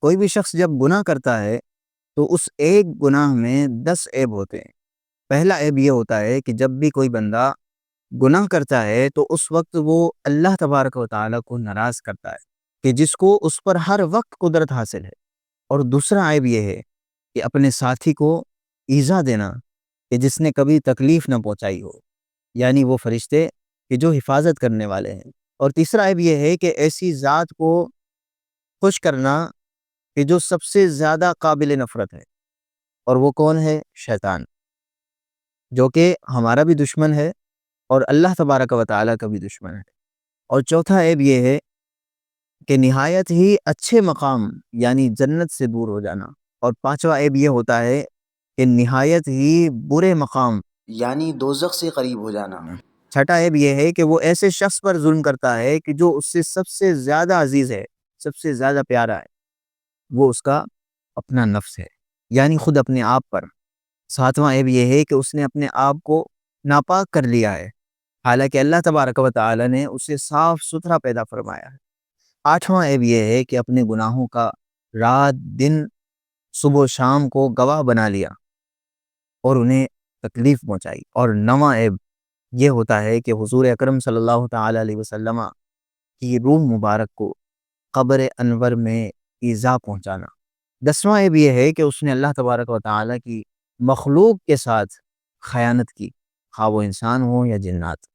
کوئی بھی شخص جب گناہ کرتا ہے تو اس ایک گناہ میں 10 عیب ہوتے ہیں۔ پہلا عیب یہ ہوتا ہے کہ جب بھی کوئی بندہ گناہ کرتا ہے تو اس وقت وہ اللہ تبارک و تعالیٰ کو ناراض کرتا ہے کہ جس کو اس پر ہر وقت قدرت حاصل ہے۔ اور دوسرا عیب یہ ہے کہ اپنے ساتھی کو ایذا دینا، کہ جس نے کبھی تکلیف نہ پہنچائی ہو، یعنی وہ فرشتے کہ جو حفاظت کرنے والے ہیں۔ اور تیسرا عیب یہ ہے کہ ایسی ذات کو خوش کرنا کہ جو سب سے زیادہ قابل نفرت ہے، اور وہ کون ہے؟ شیطان، جو کہ ہمارا بھی دشمن ہے اور اللہ تبارک و تعالیٰ کا بھی دشمن ہے۔ اور چوتھا عیب یہ ہے کہ نہایت ہی اچھے مقام یعنی جنت سے دور ہو جانا۔ اور پانچواں عیب یہ ہوتا ہے کہ نہایت ہی برے مقام یعنی دوزخ سے قریب ہو جانا۔ چھٹا عیب یہ ہے کہ وہ ایسے شخص پر ظلم کرتا ہے کہ جو اس سے سب سے زیادہ عزیز ہے، سب سے زیادہ پیارا ہے، وہ اس کا اپنا نفس ہے، یعنی خود اپنے آپ پر۔ ساتواں عیب یہ ہے کہ اس نے اپنے آپ کو ناپاک کر لیا ہے، حالانکہ اللہ تبارک و تعالی نے اسے صاف ستھرا پیدا فرمایا ہے۔ آٹھواں عیب یہ ہے کہ اپنے گناہوں کا رات دن صبح و شام کو گواہ بنا لیا اور انہیں تکلیف پہنچائی۔ اور نواں عیب یہ ہوتا ہے کہ حضور اکرم صلی اللہ تعالی علیہ وسلم کی روح مبارک کو قبر انور میں ایذا پہنچانا۔ دسواں عیب یہ ہے کہ اس نے اللہ تبارک و تعالی کی مخلوق کے ساتھ خیانت کی، خواہ وہ انسان ہو یا جنات۔